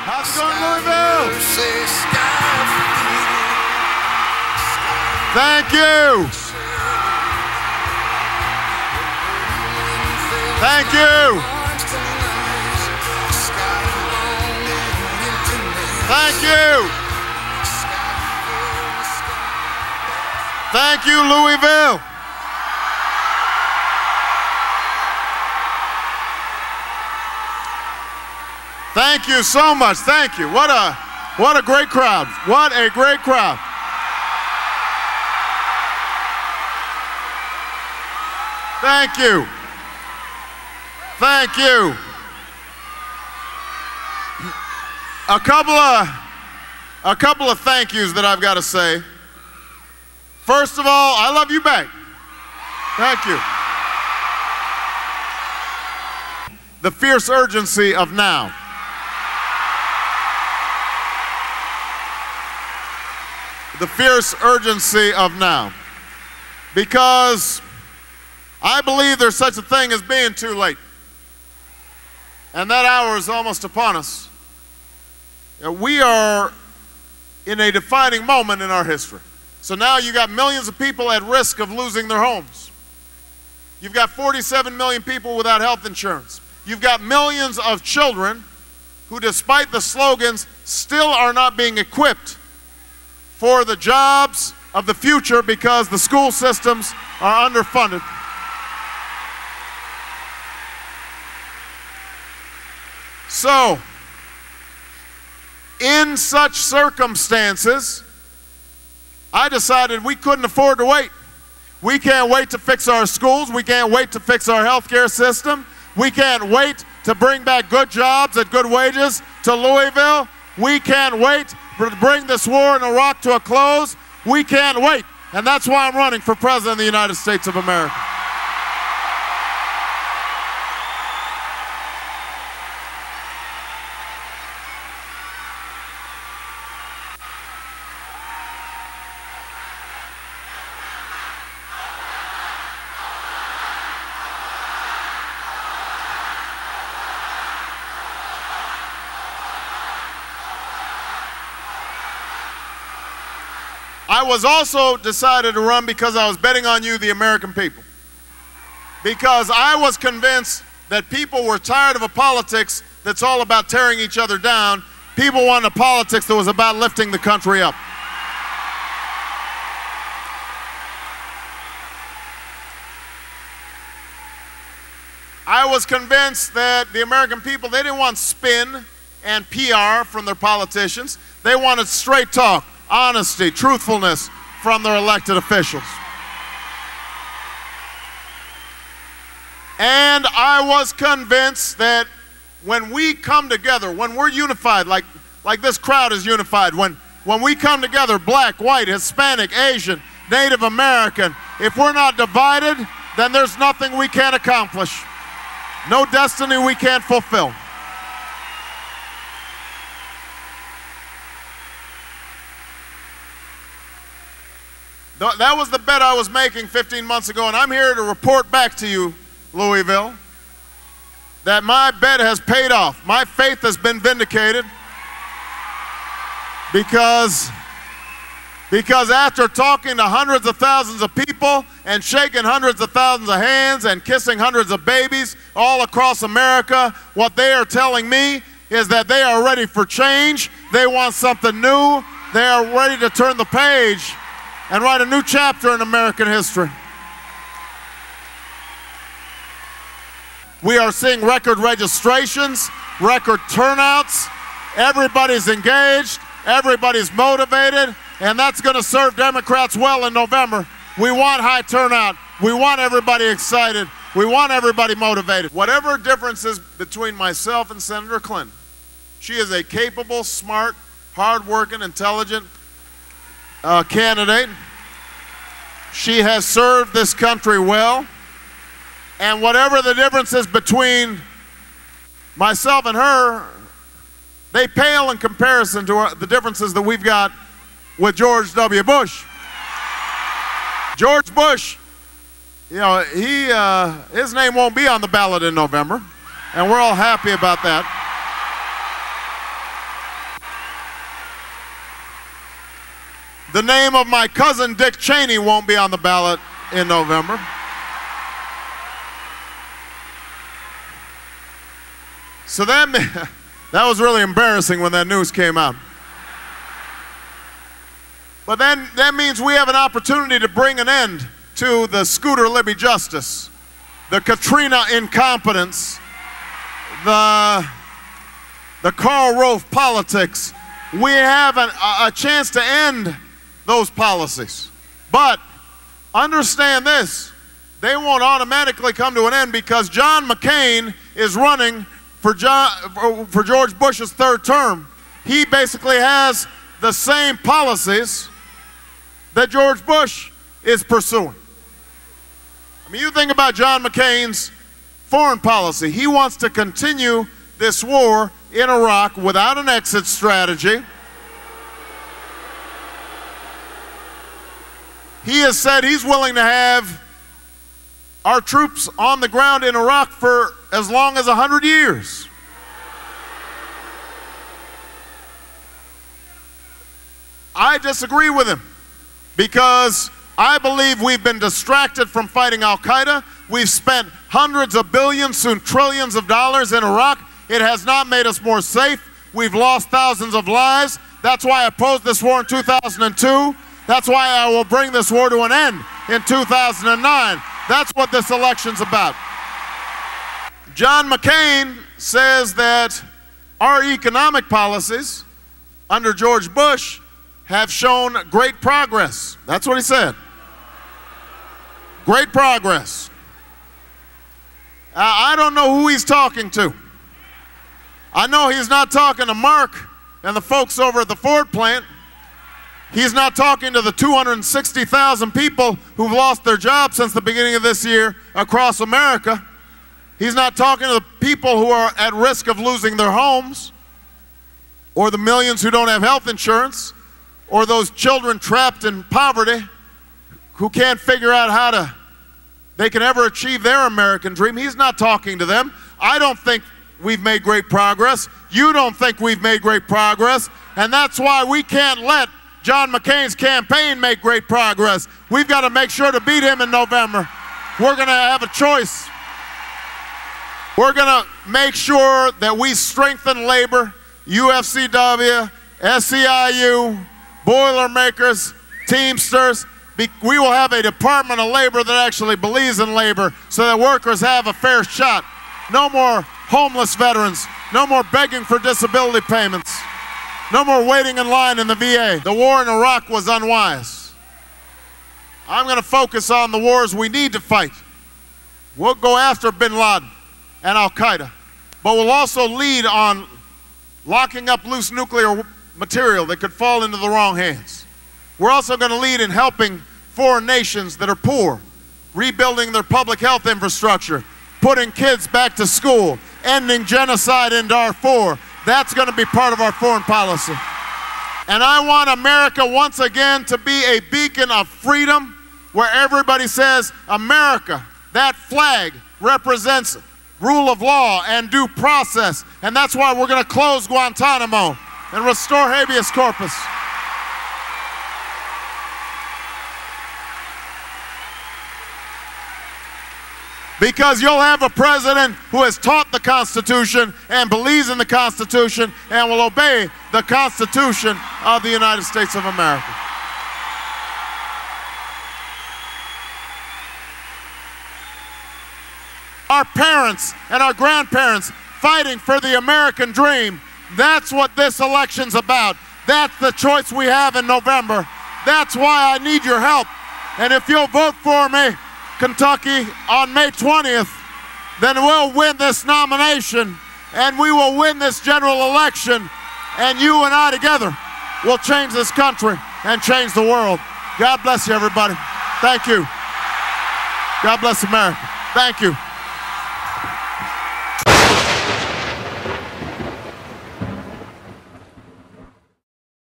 How's it going, Louisville? Thank you. Thank you. Thank you. Thank you, Louisville. Thank you so much. Thank you. What a great crowd. What a great crowd. Thank you. Thank you. A couple of thank yous that I've got to say. First of all, I love you back. Thank you. The fierce urgency of now. The fierce urgency of now. Because I believe there's such a thing as being too late. And that hour is almost upon us. We are in a defining moment in our history. So now you got millions of people at risk of losing their homes. You've got 47 million people without health insurance. You've got millions of children who, despite the slogans, still are not being equipped for the jobs of the future because the school systems are underfunded. So, in such circumstances, I decided we couldn't afford to wait. We can't wait to fix our schools. We can't wait to fix our healthcare system. We can't wait to bring back good jobs at good wages to Louisville. We can't wait to bring this war in Iraq to a close. We can't wait. And that's why I'm running for President of the United States of America. I was also decided to run because I was betting on you, the American people. Because I was convinced that people were tired of a politics that's all about tearing each other down. People wanted a politics that was about lifting the country up. I was convinced that the American people, they didn't want spin and PR from their politicians. They wanted straight talk, honesty, truthfulness from their elected officials. And I was convinced that when we come together, when we're unified, like this crowd is unified, when we come together, black, white, Hispanic, Asian, Native American, if we're not divided, then there's nothing we can't accomplish. No destiny we can't fulfill. That was the bet I was making 15 months ago, and I'm here to report back to you, Louisville, that my bet has paid off. My faith has been vindicated because after talking to hundreds of thousands of people and shaking hundreds of thousands of hands and kissing hundreds of babies all across America, what they are telling me is that they are ready for change. They want something new. They are ready to turn the page and write a new chapter in American history. We are seeing record registrations, record turnouts. Everybody's engaged, everybody's motivated, and that's going to serve Democrats well in November. We want high turnout. We want everybody excited. We want everybody motivated. Whatever differences between myself and Senator Clinton, she is a capable, smart, hardworking, intelligent candidate. She has served this country well. And whatever the differences between myself and her, they pale in comparison to the differences that we've got with George W. Bush. George Bush You know, his name won't be on the ballot in November, and we're all happy about that. The name of my cousin Dick Cheney won't be on the ballot in November. So that was really embarrassing when that news came out. But then that means we have an opportunity to bring an end to the Scooter Libby justice, the Katrina incompetence, the Karl Rove politics. We have a chance to end those policies. But understand this, they won't automatically come to an end because John McCain is running for George Bush's third term. He basically has the same policies that George Bush is pursuing. I mean, you think about John McCain's foreign policy. He wants to continue this war in Iraq without an exit strategy. He has said he's willing to have our troops on the ground in Iraq for as long as 100 years. I disagree with him because I believe we've been distracted from fighting Al-Qaeda. We've spent hundreds of billions, soon trillions of dollars in Iraq. It has not made us more safe. We've lost thousands of lives. That's why I opposed this war in 2002. That's why I will bring this war to an end in 2009. That's what this election's about. John McCain says that our economic policies under George Bush have shown great progress. That's what he said. Great progress. I don't know who he's talking to. I know he's not talking to Mark and the folks over at the Ford plant. He's not talking to the 260,000 people who've lost their jobs since the beginning of this year across America. He's not talking to the people who are at risk of losing their homes, or the millions who don't have health insurance, or those children trapped in poverty who can't figure out how they can ever achieve their American dream. He's not talking to them. I don't think we've made great progress. You don't think we've made great progress, and that's why we can't let John McCain's campaign make great progress. We've got to make sure to beat him in November. We're going to have a choice. We're going to make sure that we strengthen labor, UFCW, SEIU, Boilermakers, Teamsters. We will have a Department of Labor that actually believes in labor so that workers have a fair shot. No more homeless veterans. No more begging for disability payments. No more waiting in line in the VA. The war in Iraq was unwise. I'm going to focus on the wars we need to fight. We'll go after bin Laden and Al-Qaeda, but we'll also lead on locking up loose nuclear material that could fall into the wrong hands. We're also going to lead in helping foreign nations that are poor, rebuilding their public health infrastructure, putting kids back to school, ending genocide in Darfur. That's going to be part of our foreign policy. And I want America once again to be a beacon of freedom where everybody says, America, that flag represents rule of law and due process. And that's why we're going to close Guantanamo and restore habeas corpus. Because you'll have a president who has taught the Constitution and believes in the Constitution and will obey the Constitution of the United States of America. Our parents and our grandparents fighting for the American dream, that's what this election's about. That's the choice we have in November. That's why I need your help. And if you'll vote for me, Kentucky, on May 20th, then we'll win this nomination and we will win this general election, and you and I together will change this country and change the world. God bless you, everybody. Thank you. God bless America. Thank you.